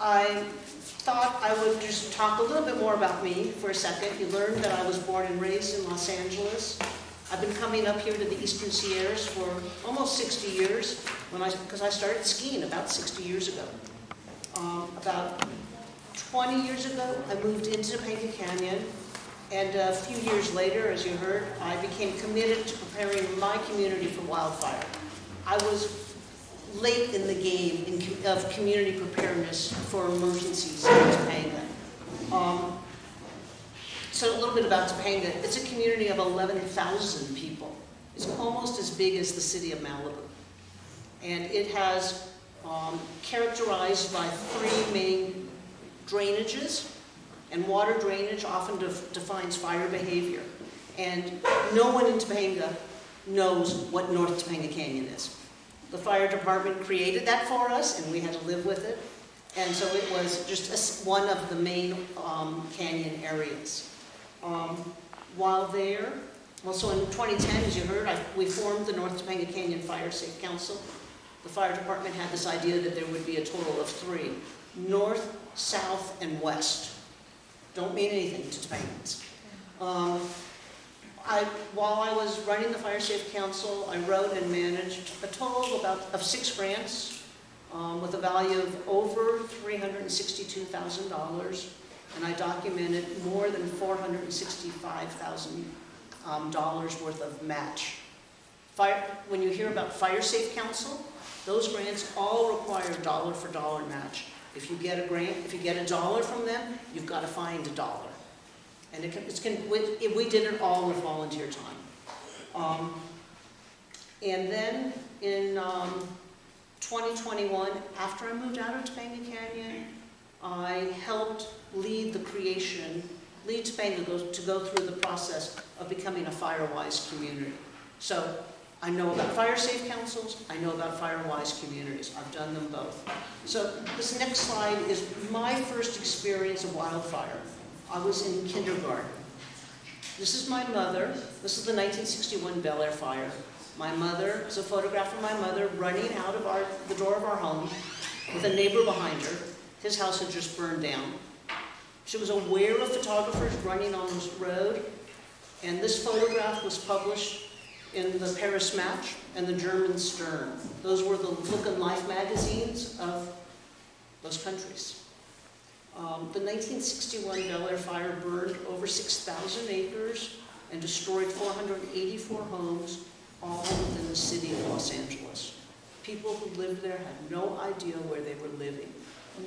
I thought I would just talk a little bit more about me for a second. You learned that I was born and raised in Los Angeles. I've been coming up here to the Eastern Sierras for almost 60 years, because I started skiing about 60 years ago. About 20 years ago, I moved into Topanga Canyon, and a few years later, as you heard, I became committed to preparing my community for wildfire. I was late in the game of community preparedness for emergencies in Topanga. So a little bit about Topanga. It's a community of 11,000 people. It's almost as big as the city of Malibu. And it has characterized by three main drainages, and water drainage often defines fire behavior. And no one in Topanga knows what North Topanga Canyon is. The fire department created that for us, and we had to live with it. And so it was just one of the main canyon areas. While there, also in 2010, as you heard, we formed the North Topanga Canyon Fire Safe Council. The fire department had this idea that there would be a total of three: north, south, and west. Don't mean anything to Topangans. While I was running the Fire Safe Council, I wrote and managed a total of 6 grants with a value of over $362,000, and I documented more than $465,000 worth of match. When you hear about Fire Safe Council, those grants all require dollar for dollar match. If you get a grant, if you get $1 from them, you've got to find $1. And we did it all with volunteer time. And then in 2021, after I moved out of Topanga Canyon, I helped lead Topanga to go through the process of becoming a fire-wise community. So I know about fire safe councils, I know about fire-wise communities. I've done them both. So this next slide is my first experience of wildfire. I was in kindergarten. This is my mother. This is the 1961 Bel Air fire. My mother, it's a photograph of my mother running out of the door of our home with a neighbor behind her. His house had just burned down. She was aware of photographers running on this road, and this photograph was published in the Paris Match and the German Stern. Those were the Look and Life magazines of those countries. The 1961 Bel Air fire burned over 6,000 acres and destroyed 484 homes, all within the city of Los Angeles. People who lived there had no idea where they were living,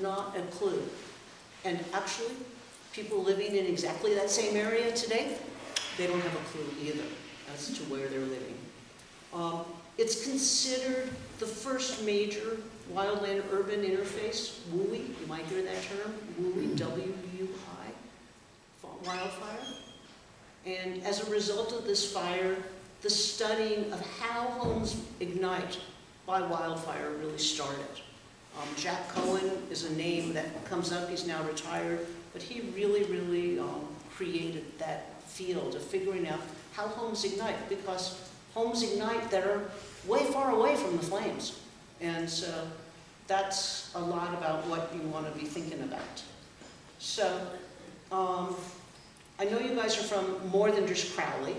not a clue. And actually, people living in exactly that same area today, they don't have a clue either as to where they're living. It's considered the first major wildland-urban interface, WUI, you might hear that term, WUI, W-U-I, wildfire. And as a result of this fire, the studying of how homes ignite by wildfire really started. Jack Cohen is a name that comes up, he's now retired, but he really created that field of figuring out how homes ignite, because homes ignite that are way far away from the flames. And so that's a lot about what you want to be thinking about. So I know you guys are from more than just Crowley,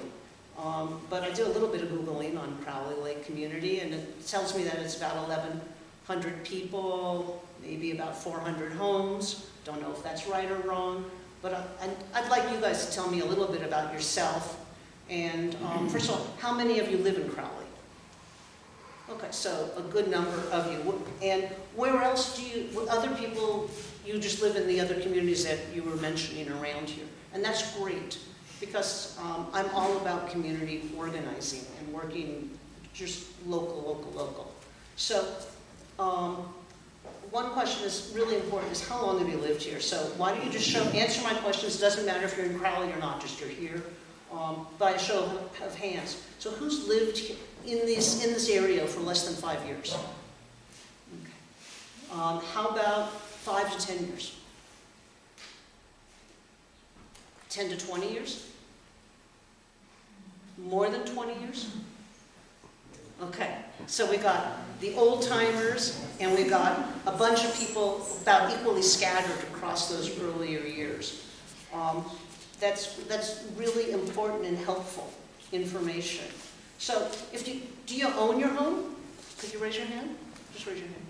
but I did a little bit of Googling on Crowley Lake community, and it tells me that it's about 1,100 people, maybe about 400 homes. Don't know if that's right or wrong, but I'd like you guys to tell me a little bit about yourself. And first of all, how many of you live in Crowley? Okay, so a good number of you. And where else other people, you just live in the other communities that you were mentioning around here. And that's great, because I'm all about community organizing and working just local. So one question is really important, is how long have you lived here? So why don't you just answer my questions. It doesn't matter if you're in Crowley or not, just you're here. By a show of hands. So who's lived in this area for less than 5 years? Okay. How about 5 to 10 years? 10 to 20 years? More than 20 years? Okay, so we got the old timers, and we got a bunch of people about equally scattered across those earlier years. That's really important and helpful information. So, do you own your home? Could you raise your hand? Just raise your hand.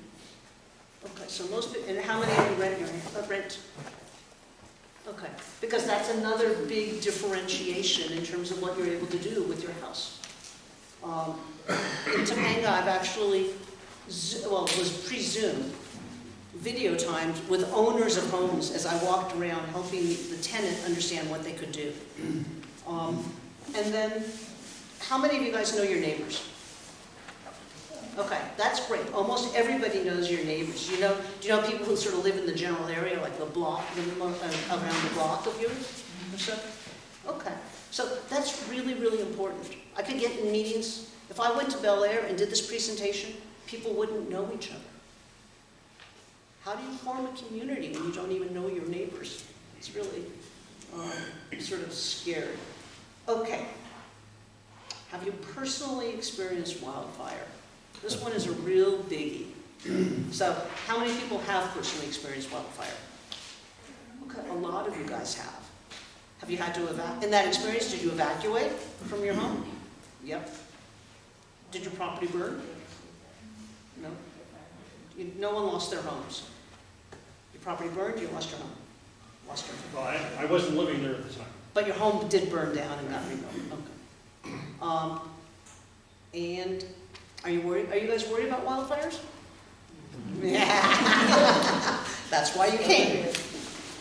Okay, so most people, and how many of you rent? Okay, because that's another big differentiation in terms of what you're able to do with your house. In Topanga, I've actually, it was pre-Zoom, video timed with owners of homes as I walked around helping the tenant understand what they could do. And then, how many of you guys know your neighbors? Okay, that's great. Almost everybody knows your neighbors. Do you know people who sort of live in the general area, like the block, around the block of yours or so? Okay, so that's really, really important. I could get in meetings. If I went to Bel Air and did this presentation, people wouldn't know each other. How do you form a community when you don't even know your neighbors? It's really sort of scary. Okay, have you personally experienced wildfire? This one is a real biggie. So, how many people have personally experienced wildfire? Okay, a lot of you guys have. Have you had to evacuate? In that experience, did you evacuate from your home? Yep. Did your property burn? No. No one lost their homes. Your property burned, you lost your home? Lost your home. Well, I wasn't living there at the time. But your home did burn down and got rebuilt. Okay. And are you worried? Are you guys worried about wildfires? Yeah. That's why you came.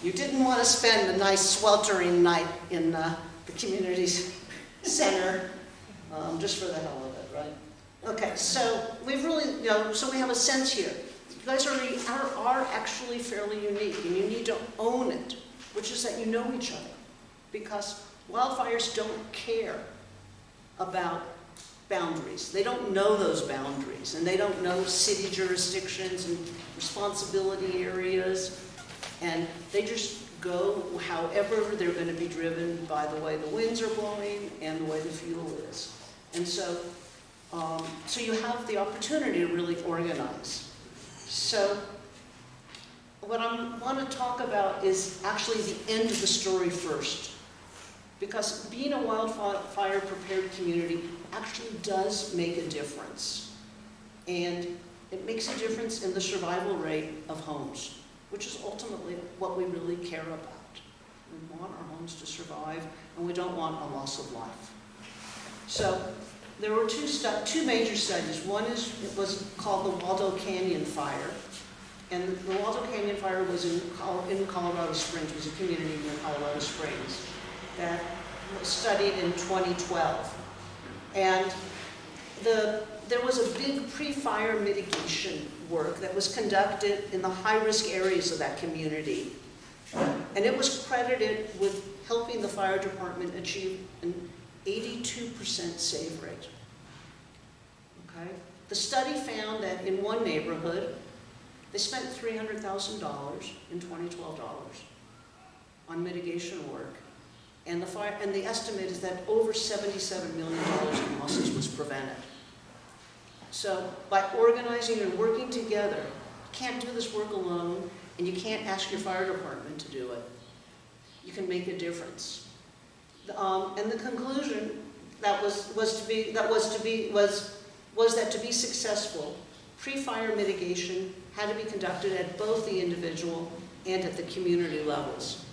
You didn't want to spend a nice sweltering night in the community center just for the hell of it, right? Okay, so we've really, so we have a sense here. You guys are actually fairly unique, and you need to own it, which is that you know each other, because wildfires don't care about boundaries. They don't know those boundaries, and they don't know city jurisdictions and responsibility areas, and they just go however they're going to be driven by the way the winds are blowing and the way the fuel is. And so, so you have the opportunity to really organize. So what I want to talk about is actually the end of the story first. Because being a wildfire prepared community actually does make a difference. And it makes a difference in the survival rate of homes, which is ultimately what we really care about. We want our homes to survive, and we don't want a loss of life. So there were two major studies. One was called the Waldo Canyon Fire. And the Waldo Canyon Fire was in Colorado Springs, was a community near Colorado Springs, that was studied in 2012. And there was a big pre-fire mitigation work that was conducted in the high-risk areas of that community. And it was credited with helping the fire department achieve an 82% save rate. Okay? The study found that in one neighborhood, they spent $300,000 in 2012 on mitigation work. And the estimate is that over $77 million in losses was prevented. So by organizing and working together, you can't do this work alone, and you can't ask your fire department to do it. You can make a difference. And the conclusion was that to be successful, pre-fire mitigation had to be conducted at both the individual and at the community levels.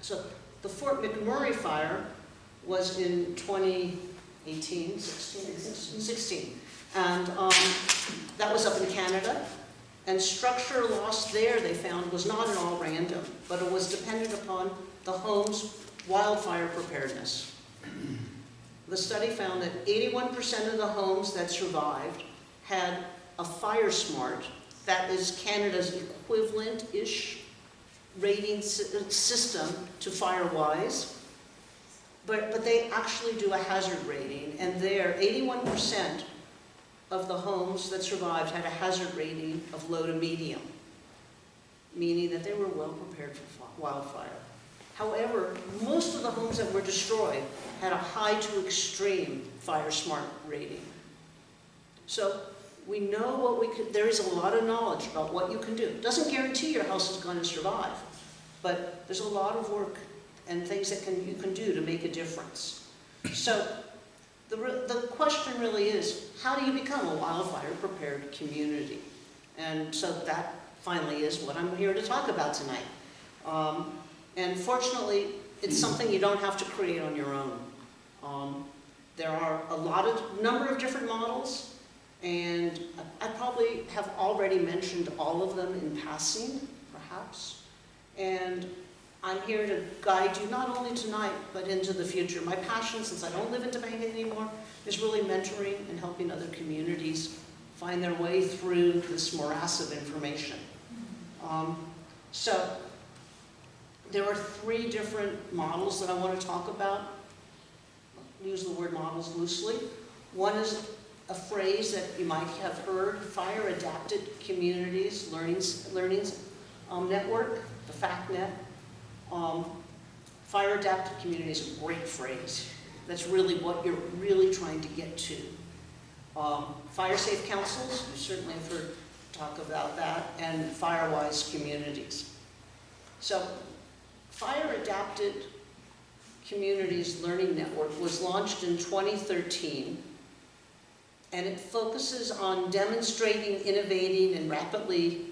So the Fort McMurray fire was in 2018, 16. And that was up in Canada. And structure loss there, they found, was not at all random, but it was dependent upon the home's wildfire preparedness. The study found that 81% of the homes that survived had a FireSmart, that is Canada's equivalent-ish rating system to FireWise, but they actually do a hazard rating, and there, 81% of the homes that survived had a hazard rating of low to medium, meaning that they were well prepared for wildfire. However, most of the homes that were destroyed had a high to extreme FireSmart rating. So we know what we can, there is a lot of knowledge about what you can do. It doesn't guarantee your house is going to survive, but there's a lot of work and things that you can do to make a difference. So the question really is, how do you become a wildfire prepared community? And so that finally is what I'm here to talk about tonight. And fortunately, it's something you don't have to create on your own. There are a number of different models, and I probably have already mentioned all of them in passing, perhaps. And I'm here to guide you not only tonight, but into the future. My passion, since I don't live in Topanga anymore, is really mentoring and helping other communities find their way through this morass of information. So there are 3 different models that I want to talk about. I'll use the word models loosely. One is a phrase that you might have heard, Fire Adapted Communities Learnings Network, the FACNet. Fire Adapted Community is a great phrase. That's really what you're really trying to get to. Fire Safe Councils, you certainly have heard talk about that, and Firewise Communities. So, Fire Adapted Communities Learning Network was launched in 2013, and it focuses on demonstrating, innovating, and rapidly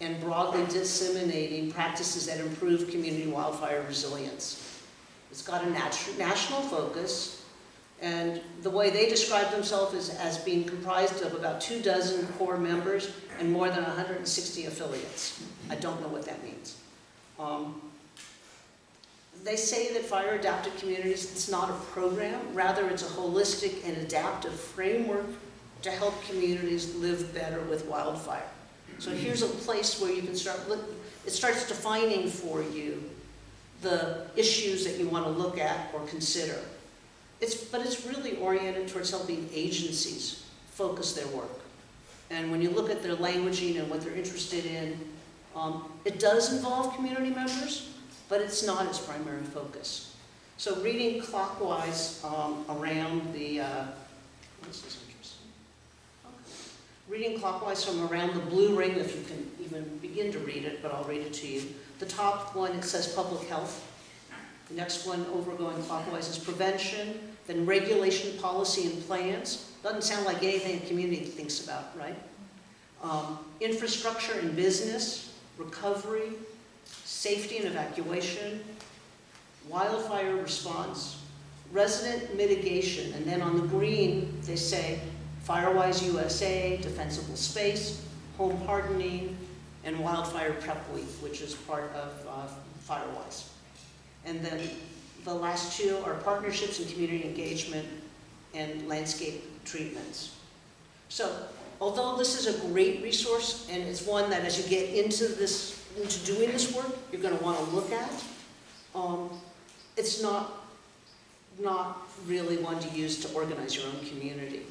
and broadly disseminating practices that improve community wildfire resilience. It's got a national focus, and the way they describe themselves is as being comprised of about 24 core members and more than 160 affiliates. I don't know what that means. They say that Fire Adapted Communities, it's not a program, rather it's a holistic and adaptive framework to help communities live better with wildfire. So here's a place where you can start, it starts defining for you the issues that you want to look at or consider. But it's really oriented towards helping agencies focus their work. And when you look at their languaging and what they're interested in, it does involve community members, but it's not its primary focus. So reading clockwise around the, this is interesting. Okay. Reading clockwise from around the blue ring, if you can even begin to read it, but I'll read it to you. The top one, it says public health. The next one, over going clockwise, is prevention, then regulation, policy, and plans. Doesn't sound like anything a community thinks about, right? Infrastructure and business, recovery, safety and evacuation, wildfire response, resident mitigation, and then on the green, they say Firewise USA, defensible space, home hardening, and wildfire prep week, which is part of Firewise. And then the last 2 are partnerships and community engagement and landscape treatments. So, although this is a great resource, and it's one that as you get into doing this work, you're going to want to look at, it's not really one to use to organize your own community.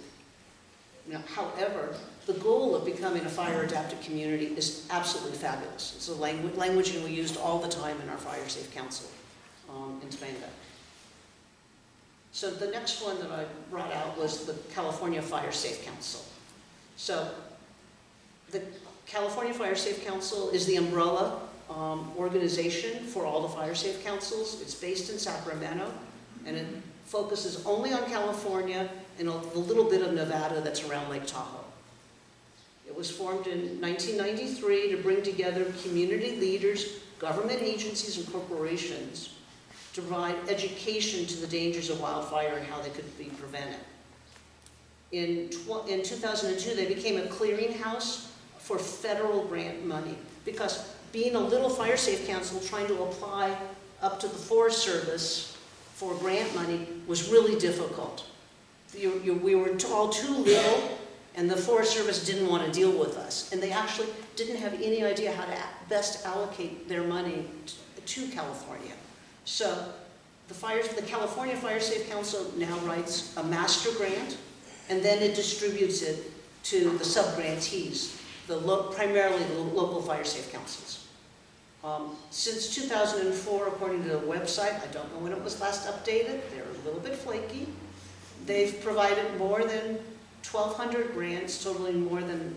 Now, however, the goal of becoming a fire-adapted community is absolutely fabulous. It's a language we used all the time in our Fire Safe Council in Topanga. So the next one that I brought out was the California Fire Safe Council. So the California Fire Safe Council is the umbrella organization for all the Fire Safe Councils. It's based in Sacramento, and it focuses only on California and a little bit of Nevada that's around Lake Tahoe. It was formed in 1993 to bring together community leaders, government agencies, and corporations to provide education to the dangers of wildfire and how they could be prevented. In 2002, they became a clearinghouse for federal grant money, because being a little fire safe council trying to apply up to the Forest Service for grant money was really difficult. We were all too little, and the Forest Service didn't want to deal with us. And they actually didn't have any idea how to best allocate their money to California. So the California Fire Safe Council now writes a master grant, and then it distributes it to the sub-grantees, primarily the local fire safe councils. Since 2004, according to the website, I don't know when it was last updated, they're a little bit flaky, they've provided more than 1,200 grants totaling more than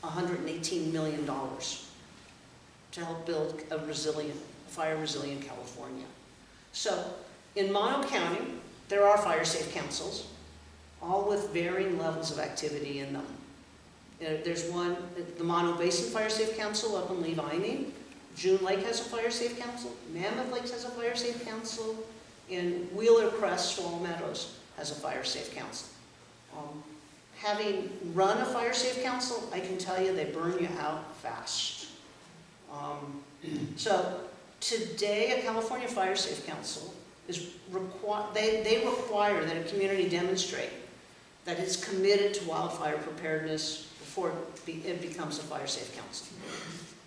$118 million to help build a fire-resilient California. So in Mono County, there are fire-safe councils, all with varying levels of activity in them. There's one, the Mono Basin Fire-Safe Council up in Levining. June Lake has a fire-safe council. Mammoth Lakes has a fire-safe council. And Wheeler Crest, Swallow Meadows has a fire-safe council. Having run a fire-safe council, I can tell you they burn you out fast. So today, a California Fire-Safe Council is they require that a community demonstrate that it's committed to wildfire preparedness before it becomes a fire-safe council.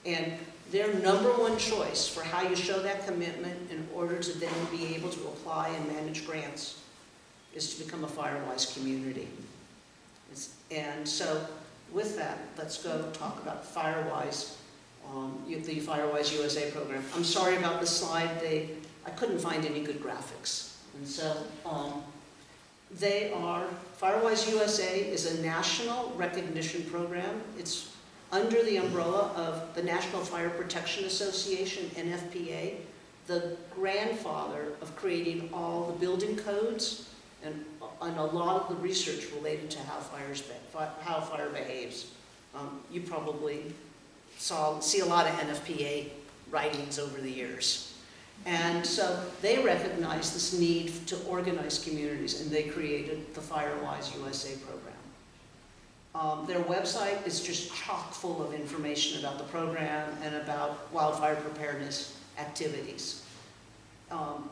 And their #1 choice for how you show that commitment in order to then be able to apply and manage grants is to become a fire-wise community. And so with that, let's go talk about FireWise, the FireWise USA program. I'm sorry about the slide. I couldn't find any good graphics. And so FireWise USA is a national recognition program. It's under the umbrella of the National Fire Protection Association, NFPA, the grandfather of creating all the building codes and a lot of the research related to how fire behaves. You probably see a lot of NFPA writings over the years. And so they recognized this need to organize communities, and they created the FireWise USA program. Their website is just chock full of information about the program and about wildfire preparedness activities.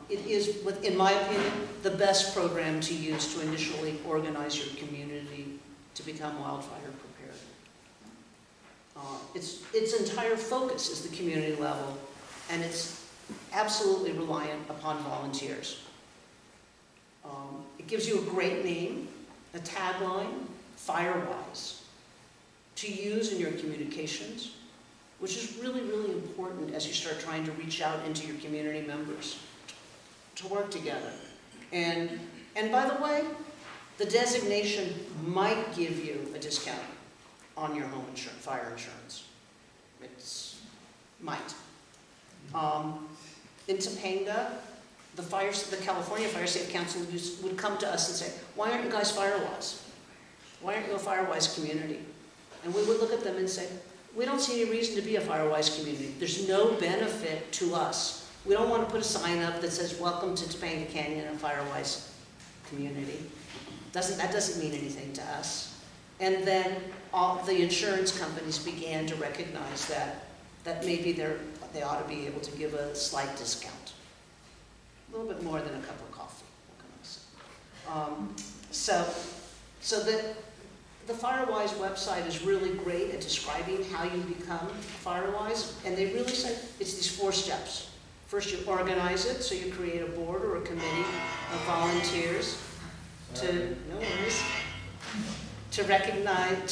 It is, in my opinion, the best program to use to initially organize your community to become wildfire prepared. Its entire focus is the community level, and it's absolutely reliant upon volunteers. It gives you a great name, a tagline, FireWise, to use in your communications, which is really, really important as you start trying to reach out into your community members to work together. And by the way, the designation might give you a discount on your home insurance, fire insurance. It might. In Topanga, the California Fire Safe Council would come to us and say, why aren't you guys FireWise? Why aren't you a FireWise community? And we would look at them and say, we don't see any reason to be a FireWise community. There's no benefit to us. We don't want to put a sign up that says, welcome to Topanga Canyon, a FireWise community. That doesn't mean anything to us. And then all the insurance companies began to recognize that maybe they ought to be able to give a slight discount. A little bit more than a cup of coffee, what can I say? So the FireWise website is really great at describing how you become FireWise, and they really say it's these 4 steps. First, you organize it, so you create a board or a committee of volunteers to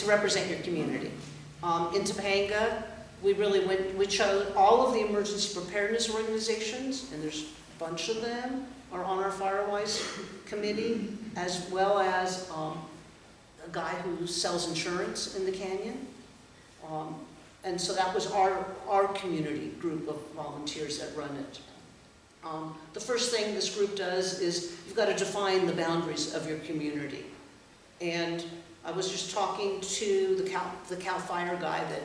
represent your community. In Topanga, we chose all of the emergency preparedness organizations, and there's a bunch of them are on our FireWise committee, as well as a guy who sells insurance in the canyon. And so that was our community group of volunteers that run it. The first thing this group does is you've got to define the boundaries of your community. And I was just talking to the CAL FIRE guy that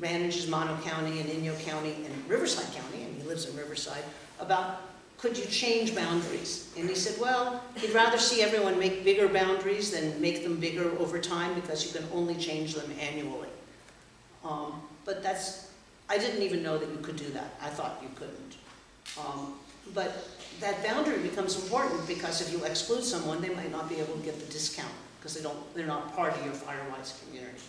manages Mono County and Inyo County and Riverside County, and he lives in Riverside, about could you change boundaries? And he said, well, he'd rather see everyone make bigger boundaries than make them bigger over time because you can only change them annually. But I didn't even know that you could do that. I thought you couldn't. But that boundary becomes important because if you exclude someone, they might not be able to get the discount because they're not part of your FireWise community.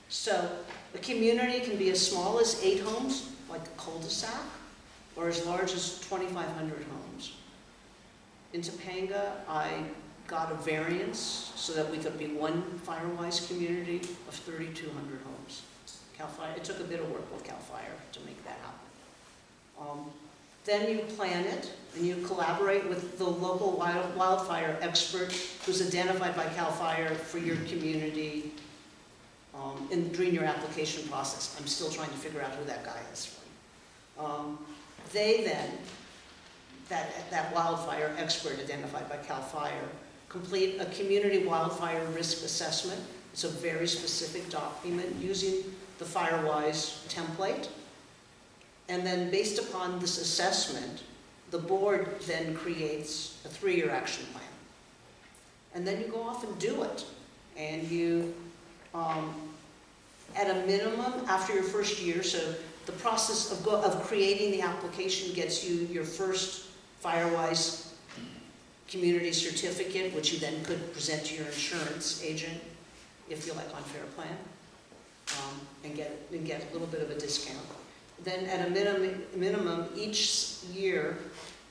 So a community can be as small as 8 homes, like a cul-de-sac, or as large as 2,500 homes. In Topanga, I got a variance so that we could be one FireWise community of 3,200 homes. CAL FIRE, it took a bit of work with CAL FIRE to make that happen. Then you plan it, and you collaborate with the local wildfire expert who's identified by CAL FIRE for your community during your application process. I'm still trying to figure out who that guy is. They then, that wildfire expert identified by CAL FIRE, complete a community wildfire risk assessment. It's a very specific document using the FireWise template. And then based upon this assessment, the board then creates a 3-year action plan. And then you go off and do it. And you, at a minimum, after your first year, so the process of creating the application gets you your first FireWise community certificate, which you then could present to your insurance agent, if you like, on Fair Plan, and get a little bit of a discount. Then at a minimum, each year,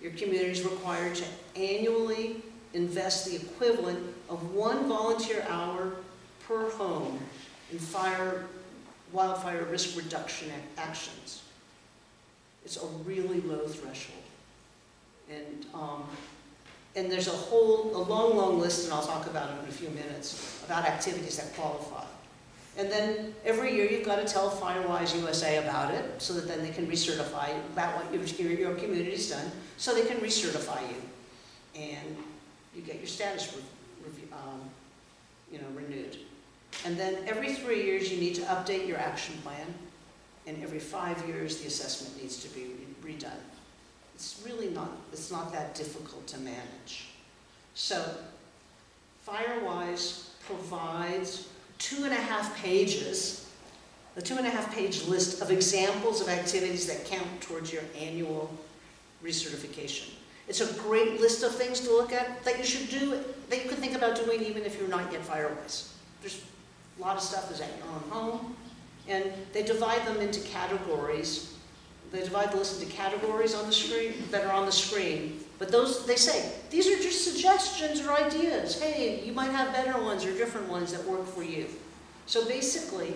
your community is required to annually invest the equivalent of 1 volunteer hour per home in wildfire risk reduction actions. It's a really low threshold. And there's a long list, and I'll talk about it in a few minutes, about activities that qualify. And then every year you've got to tell FireWise USA about it, so that then they can recertify about what your community's done, so they can recertify you, and you get your status renewed. And then every 3 years you need to update your action plan, and every 5 years the assessment needs to be redone. It's really not that difficult to manage. So FireWise provides 2.5 pages, a 2.5-page list of examples of activities that count towards your annual recertification. It's a great list of things to look at that you should do, that you could think about doing even if you're not yet FireWise. There's a lot of stuff is at your own home, and they divide them into categories. They divide the list into categories on the screen that are on the screen. But those, they say, these are just suggestions or ideas. Hey, you might have better ones or different ones that work for you. So basically,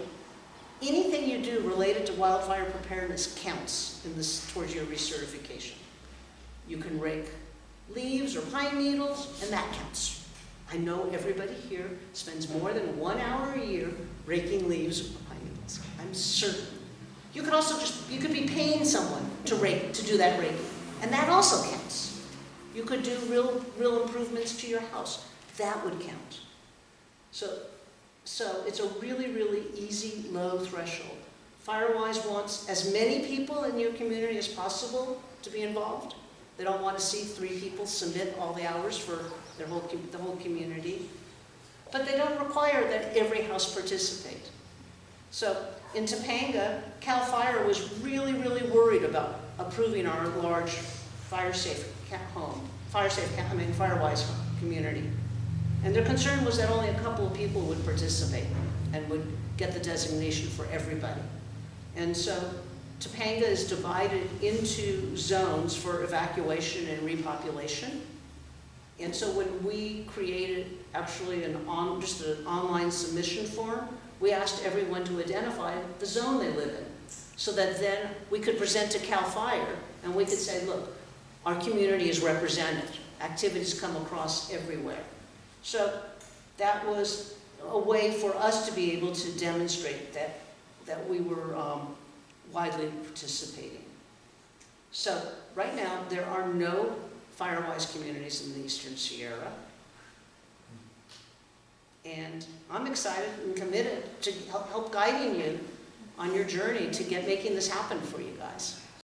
anything you do related to wildfire preparedness counts in this towards your recertification. You can rake leaves or pine needles, and that counts. I know everybody here spends more than 1 hour a year raking leaves or pine needles. I'm certain. You could also you could be paying someone to do that raking, and that also counts. You could do real improvements to your house. That would count. So it's a really easy, low threshold. FireWise wants as many people in your community as possible to be involved. They don't want to see 3 people submit all the hours for the whole community. But they don't require that every house participate. So in Topanga, CAL FIRE was really worried about approving our large FireWise community. And their concern was that only a couple of people would participate and would get the designation for everybody. And so Topanga is divided into zones for evacuation and repopulation. And so when we created actually just an online submission form, we asked everyone to identify the zone they live in, so that then we could present to CAL FIRE and we could say, look, our community is represented. Activities come across everywhere. So that was a way for us to be able to demonstrate that we were widely participating. So right now, there are no FireWise communities in the Eastern Sierra. And I'm excited and committed to help guiding you on your journey to making this happen for you guys.